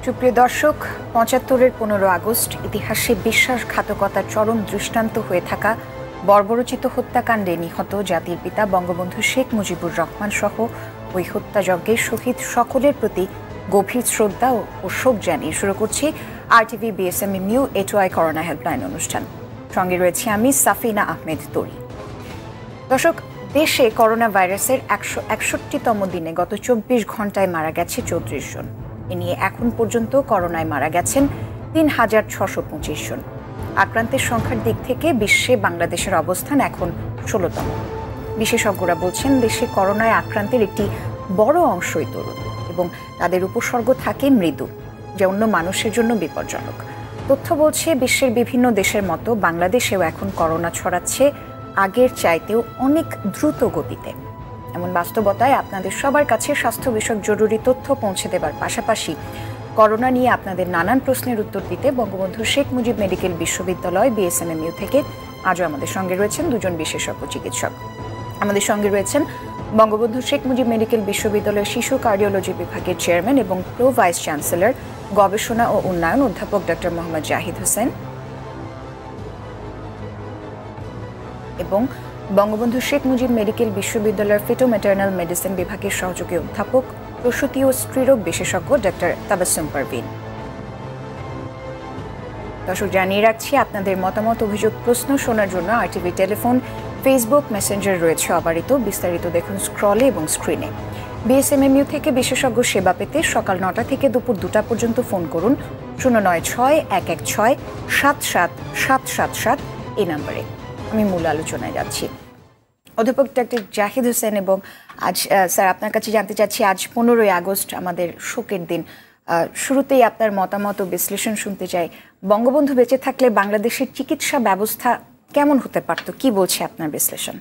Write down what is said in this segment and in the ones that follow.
সুপ্রিয় দর্শক, ৭৫-এর ১৫ আগস্ট ইতিহাসে বিশ্বাসঘাতকতার চরম দৃষ্টান্ত হয়ে থাকা বর্বরোচিত হত্যাকাণ্ডে নিহত জাতির পিতা বঙ্গবন্ধু শেখ মুজিবুর রহমান সহ ওই হত্যাযজ্ঞে শহীদ সকলের প্রতি গভীর শ্রদ্ধা ও শোক জানিয়ে শুরু করছি RTV BSME নিউ এটোয়াই করোনা হেল্পলাইন অনুষ্ঠান। সঙ্গে রয়েছে আমি সাফিনা আহমেদ তরি। দর্শক, দেশে করোনা ভাইরাসের ১৬১তম দিনে গত ২৪ ঘন্টায় মারা গেছে ৩৪ জন। এ নিয়ে এখন পর্যন্ত করোনায় মারা গেছেন ৩,৬২৫ জন। আক্রান্তের সংখ্যার দিক থেকে বিশ্বে বাংলাদেশের অবস্থান এখন ১৬তম। বিশেষজ্ঞরা বলছেন, দেশে করোনায় আক্রান্তের একটি বড় অংশই তরুণ এবং তাদের উপসর্গ থাকে মৃদু, যা অন্য মানুষের জন্য বিপজ্জনক। তথ্য বলছে, বিশ্বের বিভিন্ন দেশের মতো বাংলাদেশেও এখন করোনা ছড়াচ্ছে আগের চাইতেও অনেক দ্রুত গতিতে। এমন বাস্তবতায় আপনাদের সবার কাছে স্বাস্থ্য বিষয়ক জরুরি তথ্য পৌঁছে দেবার পাশাপাশি করোনা নিয়ে আপনাদের নানান প্রশ্নের উত্তর দিতে বঙ্গবন্ধু শেখ মুজিব মেডিকেল বিশ্ববিদ্যালয় BSMMU থেকে আজও আমাদের সঙ্গে রয়েছেন দুজন বিশেষজ্ঞ চিকিৎসক। আমাদের সঙ্গে রয়েছেন বঙ্গবন্ধু শেখ মুজিব মেডিকেল বিশ্ববিদ্যালয়ের শিশু কার্ডিওলজি বিভাগের চেয়ারম্যান এবং প্রো ভাইস চ্যান্সেলর গবেষণা ও উন্নয়ন অধ্যাপক ডক্টর মোহাম্মদ জাহিদ হোসেন এবং বঙ্গবন্ধু শেখ মুজিব মেডিকেল বিশ্ববিদ্যালয়ের ফিটো ম্যাটার্নাল মেডিসিন বিভাগের সহযোগী অধ্যাপক প্রসূতি ও স্ত্রীরোগ বিশেষজ্ঞ ডক্টর তাবাসসুম পারভীন। দর্শক, জানিয়ে রাখছি, আপনাদের মতামত, অভিযোগ, প্রশ্ন শোনার জন্য RTV টেলিফোন, ফেসবুক, মেসেঞ্জার রয়েছে অবারিত। বিস্তারিত দেখুন স্ক্রলে এবং স্ক্রিনে। BSMMU থেকে বিশেষজ্ঞ সেবা পেতে সকাল ৯টা থেকে দুপুর ২টা পর্যন্ত ফোন করুন 0৯৬-১১৬-৭৭-৭৭ এই নম্বরে। আমি মূল আলোচনায় যাচ্ছি। অধ্যাপক ডক্টর জাহিদ হোসেন, এবং আজ স্যার আপনার কাছে জানতে চাচ্ছি, আজ ১৫ই আগস্ট আমাদের শোকের দিন। শুরুতেই আপনার মতামত ও বিশ্লেষণ শুনতে চাই। বঙ্গবন্ধু বেঁচে থাকলে বাংলাদেশের চিকিৎসা ব্যবস্থা কেমন হতে পারত, কি বলছে আপনার বিশ্লেষণ?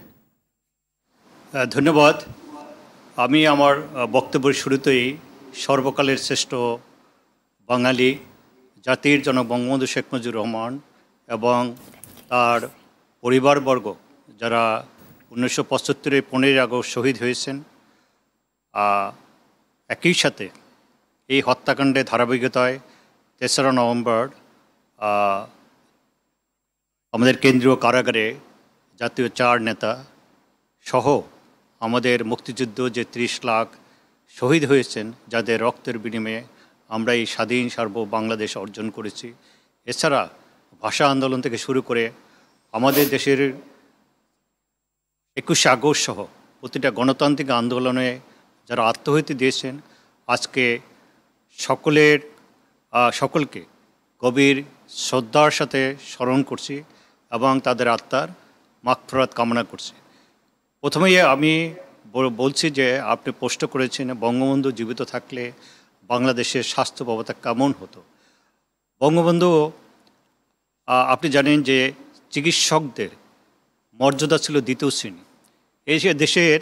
ধন্যবাদ। আমি আমার বক্তব্যের শুরুতেই সর্বকালের শ্রেষ্ঠ বাঙালি, জাতির জনক বঙ্গবন্ধু শেখ মুজিবুর রহমান এবং তার পরিবারবর্গ যারা ১৯৭৫-এর ১৫ই আগস্ট শহীদ হয়েছেন, একই সাথে এই হত্যাকাণ্ডের ধারাবাহিকতায় ৩রা নভেম্বর আমাদের কেন্দ্রীয় কারাগারে জাতীয় ৪ নেতা সহ আমাদের মুক্তিযুদ্ধ যে ৩০ লাখ শহীদ হয়েছেন, যাদের রক্তের বিনিময়ে আমরা এই স্বাধীন সার্বভৌম বাংলাদেশ অর্জন করেছি। এছাড়া ভাষা আন্দোলন থেকে শুরু করে আমাদের দেশের ২১শে আগস্ট সহ প্রতিটা গণতান্ত্রিক আন্দোলনে যারা আত্মাহুতি দিয়েছেন, আজকে সকলকে গভীর শ্রদ্ধার সাথে স্মরণ করছি এবং তাদের আত্মার মাগফিরাত কামনা করছি। প্রথমেই আমি বলছি যে আপনি প্রশ্ন করেছেন বঙ্গবন্ধু জীবিত থাকলে বাংলাদেশের স্বাস্থ্য ব্যবস্থা কেমন হতো। বঙ্গবন্ধু, আপনি জানেন যে চিকিৎসকদের মর্যাদা ছিল দ্বিতীয় শ্রেণী। এই যে দেশের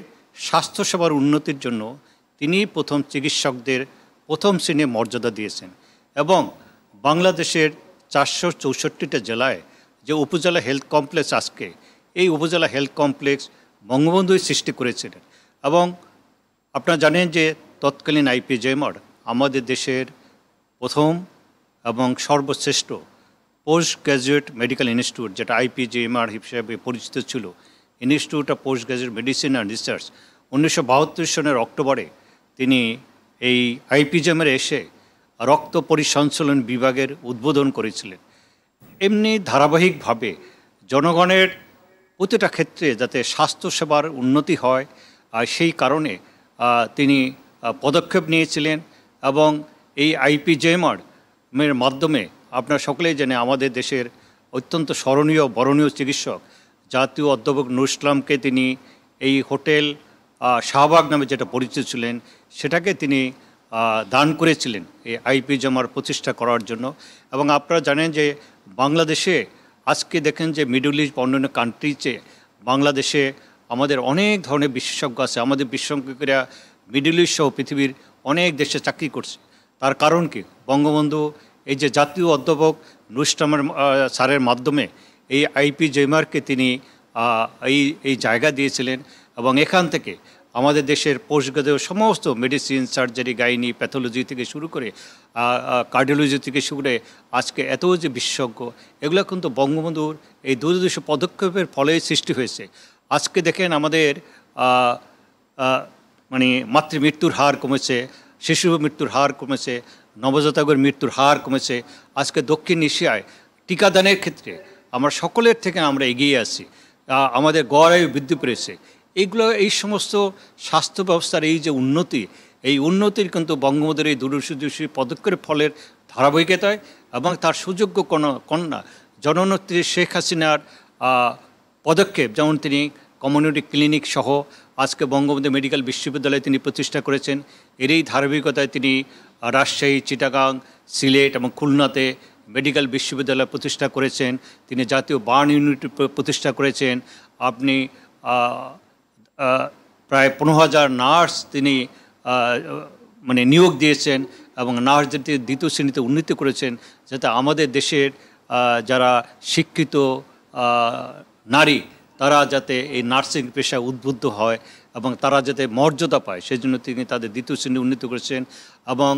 স্বাস্থ্যসেবার উন্নতির জন্য তিনি প্রথম চিকিৎসকদের প্রথম শ্রেণী মর্যাদা দিয়েছেন এবং বাংলাদেশের ৪৬৪টা জেলায় যে উপজেলা হেলথ কমপ্লেক্স, আজকে এই উপজেলা হেলথ কমপ্লেক্স বঙ্গবন্ধুই সৃষ্টি করেছিলেন। এবং আপনারা জানেন যে তৎকালীন IPJMR আমাদের দেশের প্রথম এবং সর্বশ্রেষ্ঠ পোস্ট গ্র্যাজুয়েট মেডিকেল ইনস্টিটিউট, যেটা IPJMR হিসেবে পরিচিত ছিল, institute of post graduate medicine and research. ১৯৭২ সনের অক্টোবরে তিনি এই IPJMR এসে রক্ত পরিসংশোধন বিভাগের উদ্বোধন করেছিলেন। এমনি ধারাবাহিকভাবে জনগণের প্রতিটা ক্ষেত্রে যাতে স্বাস্থ্যসেবার উন্নতি হয়, সেই কারণে তিনি পদক্ষেপ নিয়েছিলেন এবং এই IPJMR এর মাধ্যমে আপনারা সকলেই জানেন আমাদের দেশের অত্যন্ত স্মরণীয় বরণীয় চিকিৎসক জাতীয় অধ্যাপক নুরুল ইসলামকে তিনি এই হোটেল শাহবাগ নামে যেটা পরিচিত ছিলেন, সেটাকে তিনি দান করেছিলেন এই IPJMR প্রতিষ্ঠা করার জন্য। এবং আপনারা জানেন যে বাংলাদেশে আজকে দেখেন যে মিডল ইস্ট অন্যান্য কান্ট্রিজে বাংলাদেশে আমাদের অনেক ধরনের বিশেষজ্ঞ আছে। আমাদের বিশেষজ্ঞরা মিডল ইস্ট সহ পৃথিবীর অনেক দেশে চাকরি করছে। তার কারণ কি? বঙ্গবন্ধু এই যে জাতীয় অধ্যাপক নুরুল ইসলাম স্যারের মাধ্যমে এই IPJMRকে তিনি এই জায়গা দিয়েছিলেন এবং এখান থেকে আমাদের দেশের পোস্টগ্রাজুয়েট সমস্ত মেডিসিন, সার্জারি, গাইনি, প্যাথোলজি থেকে শুরু করে কার্ডিওলজি থেকে শুরু করে আজকে এত যে বিশেষজ্ঞ, এগুলো কিন্তু বঙ্গবন্ধুর এই দূরদর্শী পদক্ষেপের ফলেই সৃষ্টি হয়েছে। আজকে দেখেন আমাদের মানে মাতৃমৃত্যুর হার কমেছে, শিশু মৃত্যুর হার কমেছে, নবজাতকের মৃত্যুর হার কমেছে। আজকে দক্ষিণ এশিয়ায় টিকাদানের ক্ষেত্রে আমরা সকলের থেকে আমরা এগিয়ে আছি, আমাদের গড় আয়ু বৃদ্ধি পেয়েছে। এইগুলো, এই সমস্ত স্বাস্থ্য ব্যবস্থার এই যে উন্নতি, এই উন্নতির কিন্তু বঙ্গবন্ধুর এই দূরদর্শী পদক্ষেপের ফলের ধারাবাহিকতায় এবং তার সুযোগ্য কন্যা জননেত্রী শেখ হাসিনার পদক্ষেপ, যেমন তিনি কমিউনিটি ক্লিনিক সহ আজকে বঙ্গবন্ধু মেডিকেল বিশ্ববিদ্যালয় তিনি প্রতিষ্ঠা করেছেন। এরই ধারাবাহিকতায় তিনি রাজশাহী, চিটাগাং, সিলেট এবং খুলনাতে মেডিকেল বিশ্ববিদ্যালয় প্রতিষ্ঠা করেছেন। তিনি জাতীয় বার্ন ইউনিট প্রতিষ্ঠা করেছেন। আপনি প্রায় 15,000 নার্স তিনি মানে নিয়োগ দিয়েছেন এবং নার্সদের দ্বিতীয় শ্রেণীতে উন্নীত করেছেন, যাতে আমাদের দেশের যারা শিক্ষিত নারী তারা যাতে এই নার্সিং পেশায় উদ্বুদ্ধ হয় এবং তারা যাতে মর্যাদা পায়, সেই জন্য তিনি তাদের দ্বিতীয় শ্রেণী উন্নীত করেছেন। এবং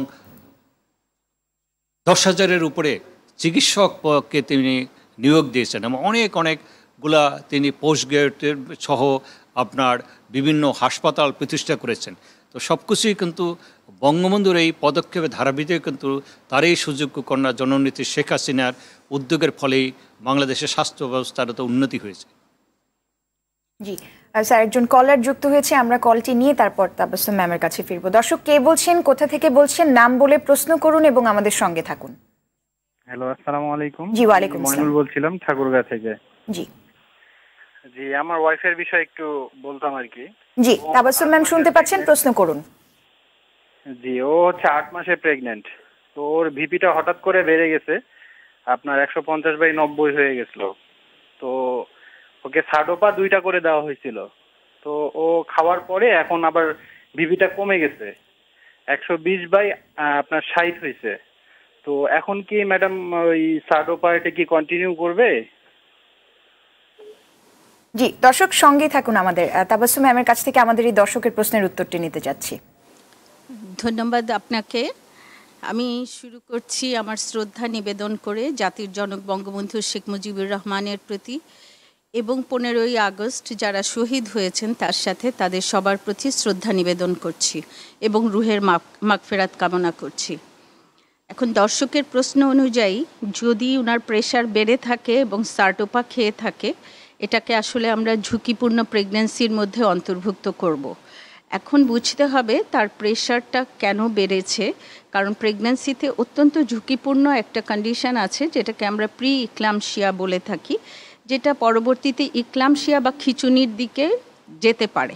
10,000-এর উপরে চিকিৎসককে তিনি নিয়োগ দিয়েছেন এবং অনেকগুলা তিনি পোস্ট গ্রাজুয়েটের সহ আপনার বিভিন্ন হাসপাতাল প্রতিষ্ঠা করেছেন। তো সব কিছুই কিন্তু বঙ্গবন্ধুর এই পদক্ষেপে ধারাবাহিক কিন্তু তার এই সুযোগ্য কন্যা জননেত্রী শেখ হাসিনার উদ্যোগের ফলেই বাংলাদেশের স্বাস্থ্য ব্যবস্থার তো উন্নতি হয়েছে। জি স্যার, একজন কলার যুক্ত হয়েছে, আমরা কলটি নিয়ে তারপর তাবাসসুম ম্যামের কাছে ফিরবো। দর্শক, কে বলছেন, কোথা থেকে বলছেন, নাম বলে প্রশ্ন করুন এবং আমাদের সঙ্গে থাকুন। হ্যালো, আসসালামু আলাইকুম। জি, ওয়ালাইকুম আসসালাম। মইনুল বলছিলাম ঠাকুরগাঁ থেকে। জি জি, আমার ওয়াইফের বিষয়ে একটু বলতাম আর কি। জি, তাবাসসুম ম্যাম শুনতে পাচ্ছেন, প্রশ্ন করুন। জি, ও হচ্ছে 8 মাসে প্রেগনেন্ট। তো ওর ভিপিটা হঠাৎ করে বেড়ে গেছে, আপনার 150/90 হয়ে গেছিল। তো ওকে সাডোপা 2টা করে দেওয়া হয়েছিল। তো ও খাওয়ার পরে এখন আবার ভিপিটা কমে গেছে, 120/60 হয়েছে। তো এখন কি ম্যাডাম ওই সাডোপা এটা কি কন্টিনিউ করবে? জি দর্শক, সঙ্গেই থাকুন আমাদের। তাবাসসুম ম্যামের কাছ থেকে আমাদের এই দর্শকের প্রশ্নের উত্তরটি নিতে যাচ্ছি। ধন্যবাদ আপনাকে। আমি শুরু করছি আমার শ্রদ্ধা নিবেদন করে জাতির জনক বঙ্গবন্ধু শেখ মুজিবুর রহমানের প্রতি এবং 15ই আগস্ট যারা শহীদ হয়েছেন তার সাথে তাদের সবার প্রতি শ্রদ্ধা নিবেদন করছি এবং রুহের মাগফিরাত কামনা করছি। এখন দর্শকের প্রশ্ন অনুযায়ী যদি ওনার প্রেশার বেড়ে থাকে এবং সারটোপা খেয়ে থাকে, এটাকে আসলে আমরা ঝুঁকিপূর্ণ প্রেগন্যান্সির মধ্যে অন্তর্ভুক্ত করব। এখন বুঝতে হবে তার প্রেশারটা কেন বেড়েছে, কারণ প্রেগন্যান্সিতে অত্যন্ত ঝুঁকিপূর্ণ একটা কন্ডিশন আছে যেটাকে আমরা প্রি ইক্লামশিয়া বলে থাকি, যেটা পরবর্তীতে ইক্লামশিয়া বা খিঁচুনির দিকে যেতে পারে।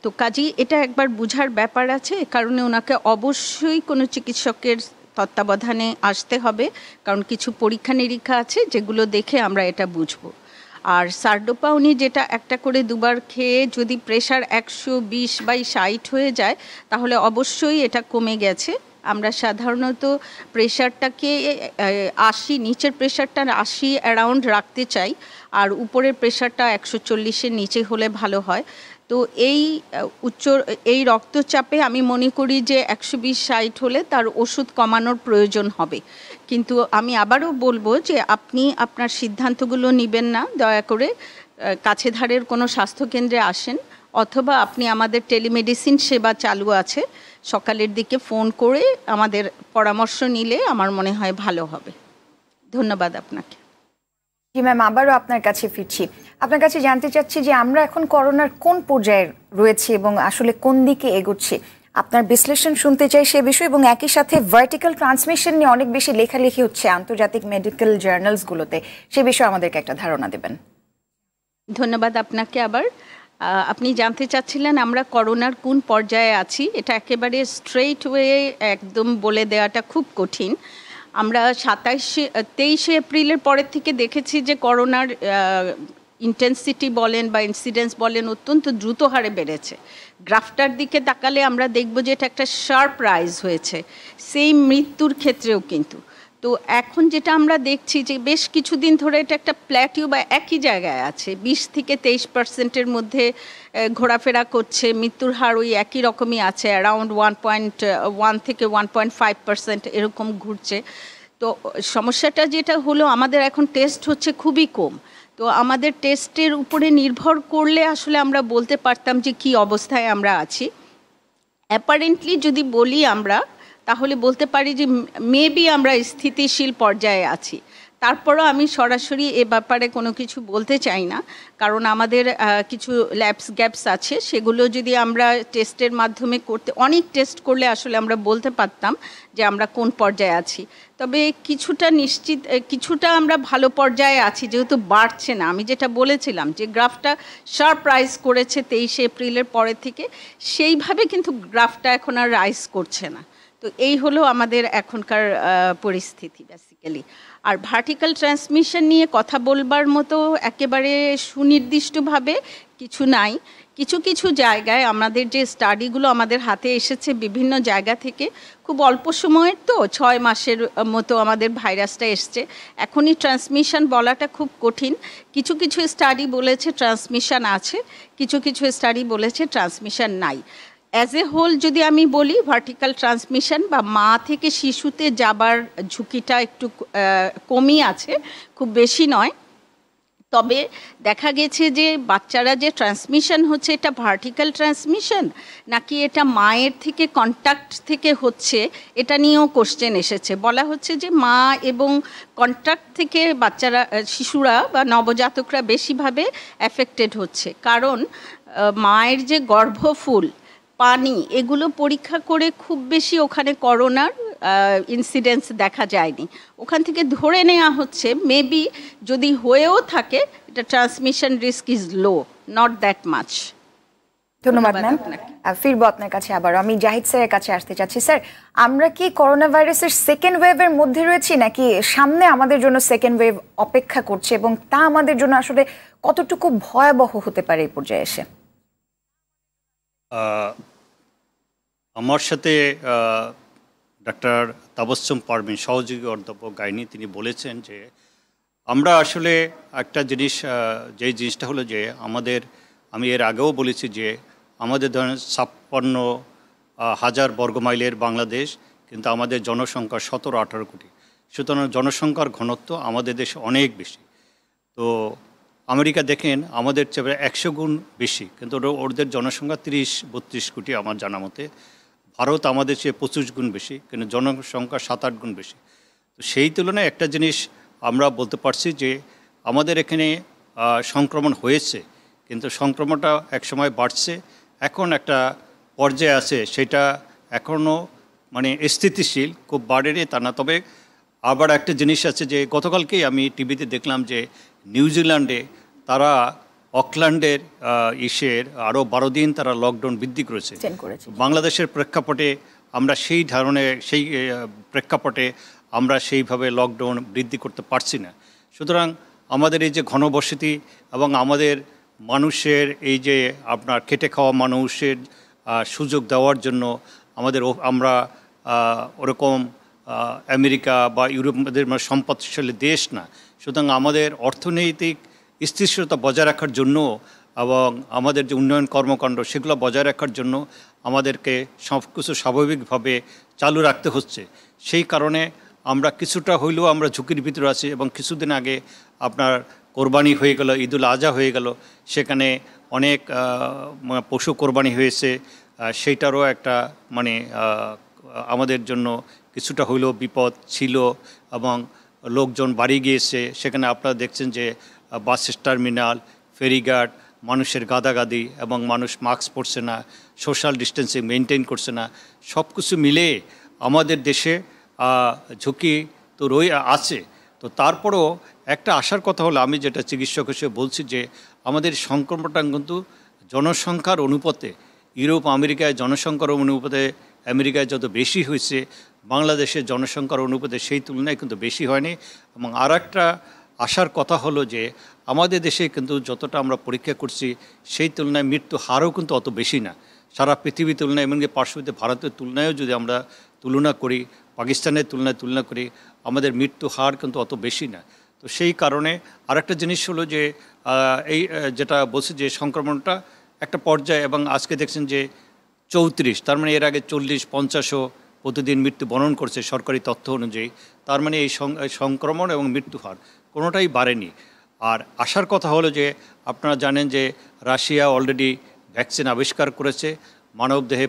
তো কাজেই এটা একবার বুঝার ব্যাপার আছে, কারণে ওনাকে অবশ্যই কোনো চিকিৎসকের তত্ত্বাবধানে আসতে হবে, কারণ কিছু পরীক্ষা নিরীক্ষা আছে যেগুলো দেখে আমরা এটা বুঝবো। আর সারডোপা উনি যেটা একটা করে দুবার খেয়ে যদি প্রেশার 120/60 হয়ে যায় তাহলে অবশ্যই এটা কমে গেছে। আমরা সাধারণত প্রেশারটাকে 80, নিচের প্রেশারটা 80 অ্যারাউন্ড রাখতে চাই, আর উপরের প্রেশারটা 140-এর নিচে হলে ভালো হয়। তো এই রক্তচাপে আমি মনে করি যে 120/60 হলে তার ওষুধ কমানোর প্রয়োজন হবে। কিন্তু আমি আবারও বলবো যে আপনি আপনার সিদ্ধান্তগুলো নেবেন না, দয়া করে কাছে ধারের কোনো স্বাস্থ্যকেন্দ্রে আসেন, অথবা আপনি আমাদের টেলিমেডিসিন সেবা চালু আছে, সকালের দিকে ফোন করে আমাদের পরামর্শ নিলে আমার মনে হয় ভালো হবে। ধন্যবাদ আপনাকে। জি ম্যাম, আবারও আপনার কাছে ফিরছি। আপনার কাছে জানতে চাচ্ছি যে আমরা এখন করোনার কোন পর্যায়ে রয়েছি এবং আসলে কোন দিকে এগোচ্ছি, আপনার বিশ্লেষণ শুনতে চাই সে বিষয়ে। এবং একই সাথে ভার্টিক্যাল ট্রান্সমিশন নিয়ে অনেক বেশি লেখালেখি হচ্ছে আন্তর্জাতিক মেডিকেল জার্নালসগুলোতে, সে বিষয়ে আমাদেরকে একটা ধারণা দেবেন। ধন্যবাদ আপনাকে। আবার আপনি জানতে চাচ্ছিলেন আমরা করোনার কোন পর্যায়ে আছি। এটা একেবারে স্ট্রেইট ওয়ে একদম বলে দেওয়াটা খুব কঠিন। আমরা 23 এপ্রিলের পরের থেকে দেখেছি যে করোনার ইন্টেন্সিটি বলেন বা ইনসিডেন্স বলেন অত্যন্ত দ্রুত হারে বেড়েছে। গ্রাফটার দিকে তাকালে আমরা দেখব যে এটা একটা শার্প রাইজ হয়েছে, সেই মৃত্যুর ক্ষেত্রেও কিন্তু। তো এখন যেটা আমরা দেখছি যে বেশ কিছুদিন ধরে এটা একটা প্ল্যাটিউ বা একই জায়গায় আছে, 20-23% মধ্যে ঘোরাফেরা করছে। মৃত্যুর হার ওই একই রকমই আছে, অ্যারাউন্ড 1.1 থেকে 1.5% এরকম ঘুরছে। তো সমস্যাটা যেটা হলো, আমাদের এখন টেস্ট হচ্ছে খুবই কম। তো আমাদের টেস্টের উপরে নির্ভর করলে আসলে আমরা বলতে পারতাম যে কী অবস্থায় আমরা আছি। অ্যাপারেন্টলি যদি বলি আমরা, তাহলে বলতে পারি যে মেবি আমরা স্থিতিশীল পর্যায়ে আছি। তারপরও আমি সরাসরি এ ব্যাপারে কোনো কিছু বলতে চাই না, কারণ আমাদের কিছু গ্যাপস আছে, সেগুলো যদি আমরা টেস্টের মাধ্যমে অনেক টেস্ট করলে আসলে আমরা বলতে পারতাম যে আমরা কোন পর্যায়ে আছি। তবে কিছুটা আমরা ভালো পর্যায়ে আছি, যেহেতু বাড়ছে না। আমি যেটা বলেছিলাম যে গ্রাফটা শার্প রাইজ করেছে 23 এপ্রিলের পরে থেকে, সেইভাবে কিন্তু গ্রাফটা এখন আর রাইজ করছে না। তো এই হলো আমাদের এখনকার পরিস্থিতি বেসিক্যালি। আর ভার্টিক্যাল ট্রান্সমিশন নিয়ে কথা বলবার মতো একেবারে সুনির্দিষ্টভাবে কিছু নাই। কিছু কিছু জায়গায় আমাদের যে স্টাডিগুলো আমাদের হাতে এসেছে বিভিন্ন জায়গা থেকে, খুব অল্প সময়ের, তো 6 মাসের মতো আমাদের ভাইরাসটা এসছে। এখনই ট্রান্সমিশন বলাটা খুব কঠিন। কিছু কিছু স্টাডি বলেছে ট্রান্সমিশন আছে, কিছু কিছু স্টাডি বলেছে ট্রান্সমিশন নাই। অ্যাজ এ হোল যদি আমি বলি, ভার্টিক্যাল ট্রান্সমিশন বা মা থেকে শিশুতে যাবার ঝুঁকিটা একটু কমই আছে, খুব বেশি নয়। তবে দেখা গেছে যে বাচ্চারা যে ট্রান্সমিশন হচ্ছে, এটা ভার্টিক্যাল ট্রান্সমিশন নাকি এটা মায়ের থেকে কন্ট্যাক্ট থেকে হচ্ছে, এটা নিয়েও কোশ্চেন এসেছে। বলা হচ্ছে যে মা এবং কন্ট্যাক্ট থেকে শিশুরা বা নবজাতকরা বেশিভাবে অ্যাফেক্টেড হচ্ছে, কারণ মায়ের যে গর্ভফুল, পানি, এগুলো পরীক্ষা করে খুব বেশি ওখানে করোনার ইনসিডেন্স দেখা যায়নি। ওখান থেকে ধরে নেওয়া হচ্ছে মেবি যদি হয়েও থাকে, এটা transmission risk is low, not that much. ধন্যবাদ ম্যাম। ফিরবো আপনার কাছে আবার। আমি জাহিদ স্যারের কাছে আসতে চাচ্ছি। স্যার, আমরা কি করোনা ভাইরাসের সেকেন্ড ওয়েভের মধ্যে রয়েছি, নাকি সামনে আমাদের জন্য সেকেন্ড ওয়েভ অপেক্ষা করছে, এবং তা আমাদের জন্য আসলে কতটুকু ভয়াবহ হতে পারে এই পর্যায়ে এসে? আমার সাথে ডাক্তার তাবাসসুম পারভীন, সহযোগী অধ্যাপক গাইনি, তিনি বলেছেন যে আমরা আসলে একটা জিনিস, যেই জিনিসটা হলো যে আমি এর আগেও বলেছি যে আমাদের ধরেন 56,000 বর্গমাইলের বাংলাদেশ, কিন্তু আমাদের জনসংখ্যা 17-18 কোটি। সুতরাং জনসংখ্যার ঘনত্ব আমাদের দেশে অনেক বেশি। তো আমেরিকা দেখেন আমাদের চেয়ে 100 গুণ বেশি, কিন্তু ওদের জনসংখ্যা 30-32 কোটি আমার জানা মতে। ভারত আমাদের চেয়ে 25 গুণ বেশি, কিন্তু জনসংখ্যা 7-8 গুণ বেশি। তো সেই তুলনায় একটা জিনিস আমরা বলতে পারছি যে আমাদের এখানে সংক্রমণ হয়েছে, কিন্তু সংক্রমণটা একসময় বাড়ছে, এখন একটা পর্যায়ে আছে, সেটা এখনও মানে স্থিতিশীল, খুব বাড়েনি তা না। তবে আবার একটা জিনিস আছে যে গতকালকেই আমি টিভিতে দেখলাম যে নিউজিল্যান্ডে তারা অকল্যান্ডের আরও 12 দিন তারা লকডাউন বৃদ্ধি করেছে। বাংলাদেশের প্রেক্ষাপটে আমরা সেই প্রেক্ষাপটে আমরা সেইভাবে লকডাউন বৃদ্ধি করতে পারছি না। সুতরাং আমাদের এই যে ঘনবসতি এবং আমাদের মানুষের এই যে আপনার খেটে খাওয়া মানুষের সুযোগ দেওয়ার জন্য আমরা ওরকম আমেরিকা বা ইউরোপের সম্পদশালী দেশ না। সুতরাং আমাদের অর্থনৈতিক স্থিতিশীলতা বজায় রাখার জন্য এবং আমাদের যে উন্নয়ন কর্মকাণ্ড সেগুলো বজায় রাখার জন্য আমাদেরকে সব কিছু স্বাভাবিকভাবে চালু রাখতে হচ্ছে। সেই কারণে আমরা কিছুটা হইলেও আমরা ঝুঁকির ভিতরে আছি। এবং কিছুদিন আগে আপনার কোরবানি হয়ে গেল, ঈদুল আজহা হয়ে গেল, সেখানে অনেক পশু কোরবানি হয়েছে, সেইটারও একটা আমাদের জন্য কিছুটা হইলেও বিপদ ছিল এবং লোকজন বাড়ি গিয়েছে। সেখানে আপনারা দেখছেন যে বাস টার্মিনাল, ফেরিঘাট, মানুষের গাদাগাদি এবং মানুষ মাস্ক পরছে না, সোশ্যাল ডিস্টেন্সিং মেনটেন করছে না। সব কিছু মিলে আমাদের দেশে ঝুঁকি তো আছে। তো তারপরও একটা আশার কথা হলো, আমি যেটা চিকিৎসক হিসেবে বলছি যে আমাদের সংক্রমণটা কিন্তু জনসংখ্যার অনুপাতে, ইউরোপ আমেরিকায় জনসংখ্যার অনুপাতে আমেরিকায় যত বেশি হয়েছে, বাংলাদেশের জনসংখ্যার অনুপাতে সেই তুলনায় কিন্তু বেশি হয়নি। এবং আর একটা আশার কথা হলো যে আমাদের দেশে কিন্তু যতটা আমরা পরীক্ষা করছি সেই তুলনায় মৃত্যু হারও কিন্তু অত বেশি না। সারা পৃথিবীর তুলনায়, এমনকি পার্শ্ববর্তী ভারতের তুলনায়ও যদি আমরা তুলনা করি, পাকিস্তানের তুলনা করি, আমাদের মৃত্যু হার কিন্তু অত বেশি না। তো সেই কারণে আরেকটা জিনিস হলো যে যেটা বলছি যে সংক্রমণটা একটা পর্যায়ে, এবং আজকে দেখছেন যে 34, তার মানে এর আগে 40-50ও প্রতিদিন মৃত্যুবরণ করছে সরকারি তথ্য অনুযায়ী। তার মানে এই সংক্রমণ এবং মৃত্যু হার কোনোটাই বাড়েনি। আর আসার কথা হলো যে আপনারা জানেন যে রাশিয়া অলরেডি ভ্যাকসিন আবিষ্কার করেছে, মানবদেহে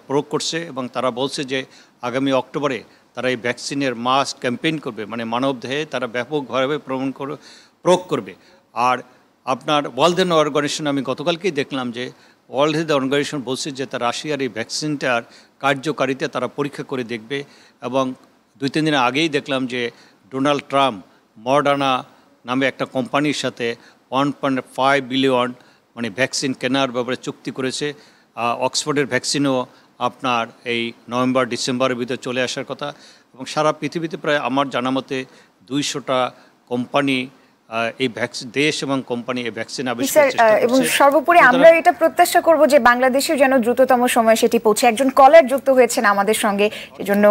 প্রয়োগ করছে, এবং তারা বলছে যে আগামী অক্টোবরে তারা এই ভ্যাকসিনের মাস ক্যাম্পেইন করবে, মানে মানবদেহে তারা ব্যাপকভাবে প্রয়োগ করবে। আর আপনার ওয়ার্ল্ড হেলথ অর্গানাইজেশন, আমি গতকালকেই দেখলাম যে ওয়ার্ল্ড হেলথ অর্গানাইজেশন বলছে যে তারা রাশিয়ার এই ভ্যাকসিনটার কার্যকারিতা তারা পরীক্ষা করে দেখবে। এবং 2-3 দিন আগেই দেখলাম যে ডোনাল্ড ট্রাম্প মডার্না নামে একটা কোম্পানির সাথে 1.5 বিলিয়ন মানে ভ্যাকসিন কেনার ব্যাপারে চুক্তি করেছে। অক্সফোর্ডের ভ্যাকসিনও আপনার এই নভেম্বর-ডিসেম্বরের ভিতরে চলে আসার কথা। এবং সারা পৃথিবীতে প্রায় আমার জানা মতে 200টা কোম্পানি এই দেশ এবং কোম্পানি এই ভ্যাকসিন আবিষ্কারের চেষ্টা করছে। এবং সর্বোপরি আমরা এটা প্রত্যাশা করব যে বাংলাদেশের যেন দ্রুততম সময়ে সেটি পৌঁছে। একজন কলার যুক্ত হয়েছেন আমাদের সঙ্গে, সেজন্য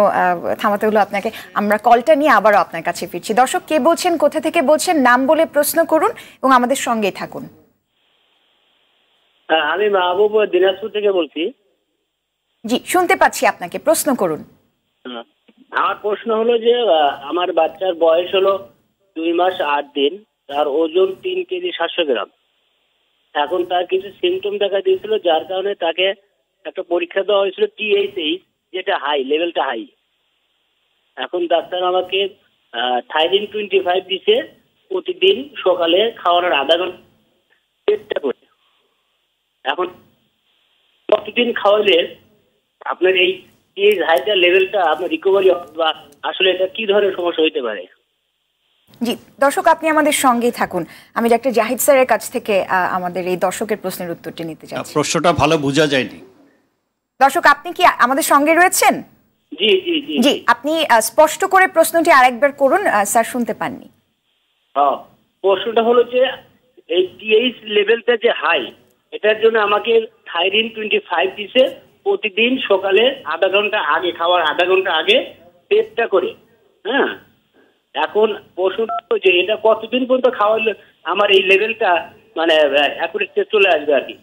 থামাতে হলো আপনাকে। আমরা কলটা নিয়ে আবারও আপনার কাছে ফিরছি। দর্শক, কে বলছেন, কোথা থেকে বলছেন, নাম বলে প্রশ্ন করুন এবং আমাদের সঙ্গেই থাকুন। আমি মাহবুব দিনাজপুর থেকে বলছি। জি, শুনতে পাচ্ছি আপনাকে, প্রশ্ন করুন। আমার প্রশ্ন হলো যে আমার বাচ্চার বয়স হলো 2 মাস 8 দিন, তার ওজন 3 কেজি 700 গ্রাম। এখন তার কিছু সিমটম দেখা দিয়েছিল, যার কারণে তাকে একটা পরীক্ষা দেওয়া হয়েছিল TSH, যেটা হাই, লেভেলটা হাই। এখন ডাক্তার আমাকে থাইরিন 25 দিছে প্রতিদিন সকালে খাওয়ানোর আধা ঘন্টা করে। এখন প্রতিদিন খাওয়ালে আপনার এই হাইটার লেভেলটা আপনার রিকভারি বা আসলে এটা কি ধরনের সমস্যা হইতে পারে? জি দর্শক, আপনি আমাদের সঙ্গেই থাকুন। আমি ডাক্তার জাহিদ স্যারের কাছ থেকে আমাদের এই দর্শকের প্রশ্নের উত্তরটি নিতে চাচ্ছি। প্রশ্নটা ভালো বোঝা যায়নি। দর্শক, আপনি কি আমাদের সঙ্গে রয়েছেন? জি জি জি জি, আপনি স্পষ্ট করে প্রশ্নটি আরেকবার করুন, স্যার শুনতে পাননি। প্রশ্নটা হলো যে এই টিএইচ লেভেলটা যে হাই, এটার জন্য আমাকে থাইরিন 25 দিছে প্রতিদিন সকালে আধা ঘন্টা আগে, খাওয়ার আধা ঘন্টা আগে পেটটা করে। হ্যাঁ, এখন প্রশ্ন যে এটা কতদিন পর্যন্ত খাওয়ালে আমার এই লেভেলটা মানে অ্যাকুরেট চলে আসবে আর কি,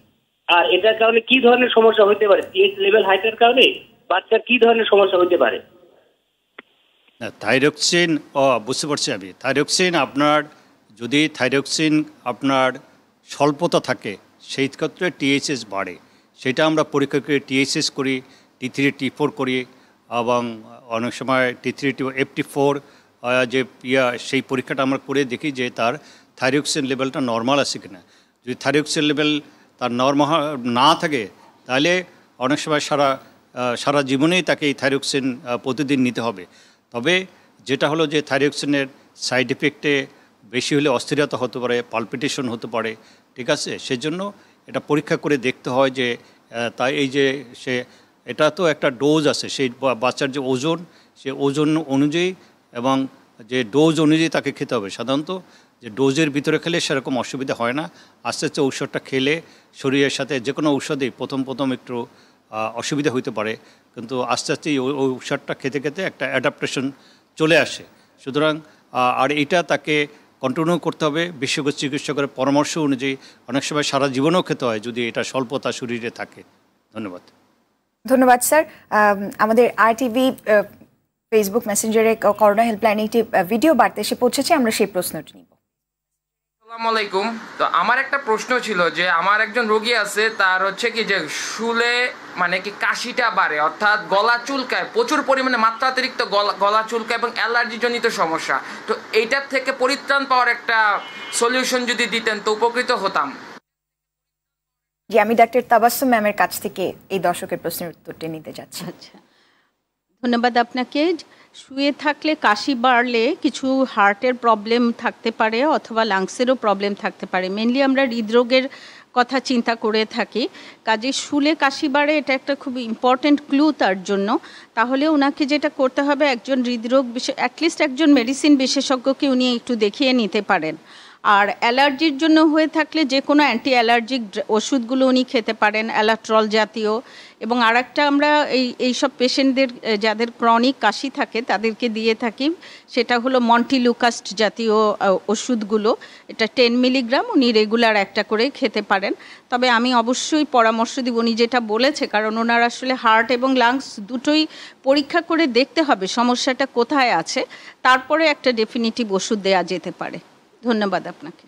আর এটার কারণে কি ধরনের সমস্যা হতে পারে? টিএইচ লেভেল হাইটার কারণে বাচ্চার কি ধরনের সমস্যা হতে পারে? থাইরক্সিন, বুঝতে পারছি আমি। থাইরক্সিন আপনার যদি আপনার স্বল্পতা থাকে সেই ক্ষেত্রে টিএইচএস বাড়ে। সেটা আমরা পরীক্ষা করে টিএইচএস করি, T3 T4 করি, এবং অনেক সময় T3 FT4 যে সেই পরীক্ষাটা আমরা করে দেখি যে তার থাইরক্সিন লেভেলটা নর্মাল আছে কিনা। যদি থাইরক্সিন লেভেল তার নর্মাল না থাকে তাহলে অনেক সময় সারা জীবনেই তাকে এই থাইরক্সিন প্রতিদিন নিতে হবে। তবে যেটা হলো যে থাইরক্সিনের সাইড এফেক্টে বেশি হলে অস্থিরতা হতে পারে, পালপিটেশন হতে পারে, ঠিক আছে। সেজন্য এটা পরীক্ষা করে দেখতে হয় যে তাই এই যে এটা তো একটা ডোজ আছে, সেই বাচ্চার যে ওজন, সে ওজন অনুযায়ী এবং যে ডোজ অনুযায়ী তাকে খেতে হবে। সাধারণত যে ডোজের ভিতরে খেলে সেরকম অসুবিধা হয় না। আস্তে আস্তে ঔষধটা খেলে শরীরের সাথে যে কোনো ঔষধেই প্রথম একটু অসুবিধা হইতে পারে, কিন্তু আস্তে আস্তে ওই ঔষধটা খেতে খেতে একটা অ্যাডাপ্টেশন চলে আসে। সুতরাং আর এটা তাকে কন্টিনিউ করতে হবে বিশেষজ্ঞ চিকিৎসকের পরামর্শ অনুযায়ী। অনেক সময় সারা জীবনেও খেতে হয় যদি এটা স্বল্পতা শরীরে থাকে। ধন্যবাদ। ধন্যবাদ স্যার। আমাদের RTV ফেসবুক মেসেঞ্জারে করোনা হেল্পলাইনে একটি ভিডিও বার্তা এসে পৌঁছেছে, আমরা সেই প্রশ্নটি নিব। আসসালামু আলাইকুম। তো আমার একটা প্রশ্ন ছিল যে আমার একজন রোগী আছে, তার হচ্ছে কি যে শুলে মানে কি কাশিটা বাড়ে, অর্থাৎ গলা চুলকায় প্রচুর পরিমাণে, মাত্রাতিরিক্ত গলা চুলকায় এবং অ্যালার্জি জনিত সমস্যা। তো এইটার থেকে পরিত্রাণ পাওয়ার একটা সলিউশন যদি দিতেন তো উপকৃত হতাম। জি, আমি ডাক্তার তাবাসসুম ম্যামের কাছ থেকে এই দর্শকের প্রশ্নের উত্তরটি নিতে যাচ্ছি। আচ্ছা, ধন্যবাদ আপনাকে। শুয়ে থাকলে কাশি বাড়লে কিছু হার্টের প্রবলেম থাকতে পারে অথবা লাংসেরও প্রবলেম থাকতে পারে। মেনলি আমরা হৃদরোগের কথা চিন্তা করে থাকি, কাজে শুলে কাশি বাড়ে এটা একটা খুব ইম্পর্টেন্ট ক্লু তার জন্য। তাহলে ওনাকে যেটা করতে হবে, একজন হৃদরোগ অ্যাটলিস্ট একজন মেডিসিন বিশেষজ্ঞকে উনি একটু দেখিয়ে নিতে পারেন। আর অ্যালার্জির জন্য হয়ে থাকলে যে কোনো অ্যান্টি অ্যালার্জিক ওষুধগুলো উনি খেতে পারেন, অ্যালাট্রল জাতীয়। এবং আরেকটা আমরা এইসব পেশেন্টদের যাদের ক্রনিক কাশি থাকে তাদেরকে দিয়ে থাকি, সেটা হলো মন্টিলুকাস্ট জাতীয় ওষুধগুলো। এটা 10 মিলিগ্রাম উনি রেগুলার একটা করে খেতে পারেন। তবে আমি অবশ্যই পরামর্শ দিব উনি যেটা বলেছে, কারণ ওনার আসলে হার্ট এবং লাংস দুটোই পরীক্ষা করে দেখতে হবে সমস্যাটা কোথায় আছে, তারপরে একটা ডেফিনিটিভ ওষুধ দেওয়া যেতে পারে। ধন্যবাদ আপনাকে।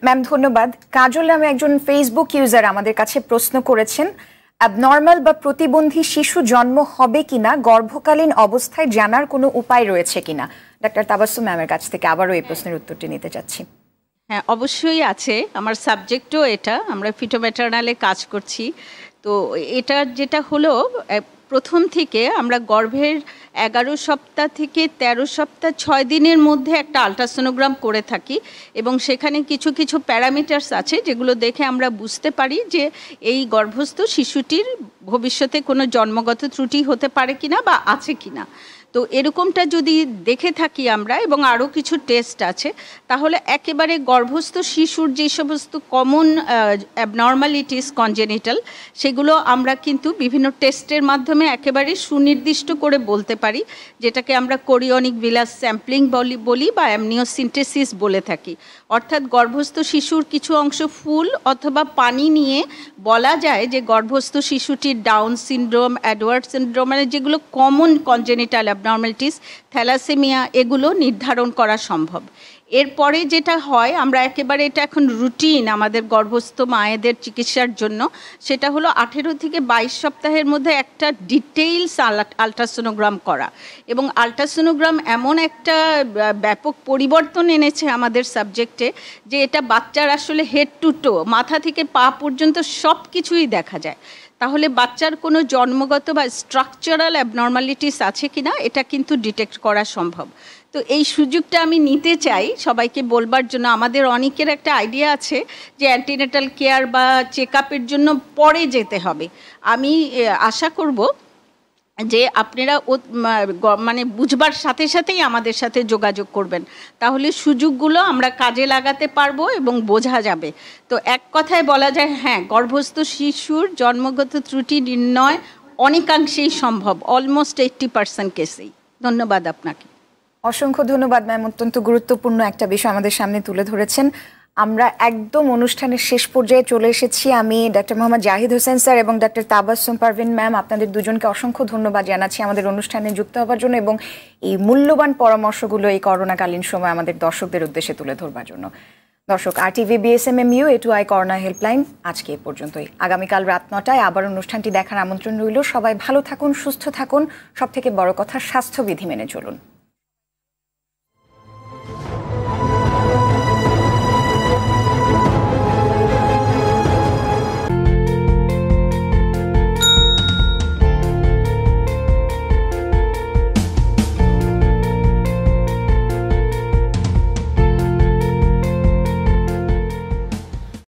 ম্যাম ধন্যবাদ। কাজল নামে একজন ফেসবুক ইউজার আমাদের কাছে প্রশ্ন করেছেন, অ্যাবনর্মাল বা প্রতিবন্ধী শিশু জন্ম হবে কিনা গর্ভকালীন অবস্থায় জানার কোনো উপায় রয়েছে কিনা? ডাক্তার তাবাসসুম ম্যামের কাছ থেকে আবারও এই প্রশ্নের উত্তরটি নিতে চাচ্ছি। হ্যাঁ, অবশ্যই আছে। আমার সাবজেক্টও এটা, আমরা ফিটোম্যাটার্নালে কাজ করছি। তো এটা যেটা হলো, প্রথম থেকে আমরা গর্ভের 11 সপ্তাহ থেকে 13 সপ্তাহ 6 দিনের মধ্যে একটা আলট্রাসোনোগ্রাম করে থাকি, এবং সেখানে কিছু কিছু প্যারামিটার্স আছে যেগুলো দেখে আমরা বুঝতে পারি যে এই গর্ভস্থ শিশুটির ভবিষ্যতে কোনো জন্মগত ত্রুটি হতে পারে কিনা বা আছে কিনা। তো এরকমটা যদি দেখে থাকি আমরা, এবং আরও কিছু টেস্ট আছে, তাহলে একেবারে গর্ভস্থ শিশুর যে সমস্ত কমন অ্যাবনর্মালিটিস কনজেনিটাল, সেগুলো আমরা কিন্তু বিভিন্ন টেস্টের মাধ্যমে একেবারে সুনির্দিষ্ট করে বলতে পারি, যেটাকে আমরা কোরিয়নিক ভিলাস স্যাম্পলিং বলি বা অ্যামনিওসিনথেসিস বলে থাকি। অর্থাৎ গর্ভস্থ শিশুর কিছু অংশ ফুল অথবা পানি নিয়ে বলা যায় যে গর্ভস্থ শিশুটির ডাউন সিনড্রোম, অ্যাডওয়ার্ড সিনড্রোম, মানে যেগুলো কমন কনজেনিটাল অ্যাবনর্মালিটিস, থ্যালাসেমিয়া, এগুলো নির্ধারণ করা সম্ভব। এরপরে যেটা হয়, আমরা একেবারে এটা এখন রুটিন আমাদের গর্ভস্থ মায়েদের চিকিৎসার জন্য, সেটা হলো 18 থেকে 22 সপ্তাহের মধ্যে একটা ডিটেইলস আলট্রাসোনোগ্রাম করা। এবং আলট্রাসোনোগ্রাম এমন একটা ব্যাপক পরিবর্তন এনেছে আমাদের সাবজেক্টে যে এটা বাচ্চার আসলে হেড টু টো, মাথা থেকে পা পর্যন্ত সব কিছুই দেখা যায়। তাহলে বাচ্চার কোনো জন্মগত বা স্ট্রাকচারাল অ্যাবনর্মালিটিস আছে কিনা এটা কিন্তু ডিটেক্ট করা সম্ভব। তো এই সুযোগটা আমি নিতে চাই সবাইকে বলবার জন্য। আমাদের অনেকের একটা আইডিয়া আছে যে অ্যান্টিনেটাল কেয়ার বা চেক আপের জন্য পরে যেতে হবে। আমি আশা করব যে আপনারা মানে বুঝবার সাথে সাথেই আমাদের সাথে যোগাযোগ করবেন, তাহলে সুযোগগুলো আমরা কাজে লাগাতে পারবো এবং বোঝা যাবে। তো এক কথায় বলা যায়, হ্যাঁ, গর্ভস্থ শিশুর জন্মগত ত্রুটি নির্ণয় অনেকাংশেই সম্ভব, অলমোস্ট 80% কেসেই। ধন্যবাদ আপনাকে। অসংখ্য ধন্যবাদ ম্যাম, অত্যন্ত গুরুত্বপূর্ণ একটা বিষয় আমাদের সামনে তুলে ধরেছেন। আমরা একদম অনুষ্ঠানের শেষ পর্যায়ে চলে এসেছি। আমি ডক্টর মোহাম্মদ জাহিদ হোসেন স্যার এবং ডক্টর তাবাসসুম পারভিন ম্যাম, আপনাদের দুজনকে অসংখ্য ধন্যবাদ জানাচ্ছি আমাদের অনুষ্ঠানে যুক্ত হওয়ার জন্য এবং এই মূল্যবান পরামর্শগুলো এই করোনাকালীন সময় আমাদের দর্শকদের উদ্দেশ্যে তুলে ধরবার জন্য। দর্শক, RTV BSMMU A2I corona helpline আজকে এ পর্যন্তই। আগামীকাল রাত 9টায় আবার অনুষ্ঠানটি দেখার আমন্ত্রণ রইল। সবাই ভালো থাকুন, সুস্থ থাকুন, সব থেকে বড় কথা স্বাস্থ্যবিধি মেনে চলুন।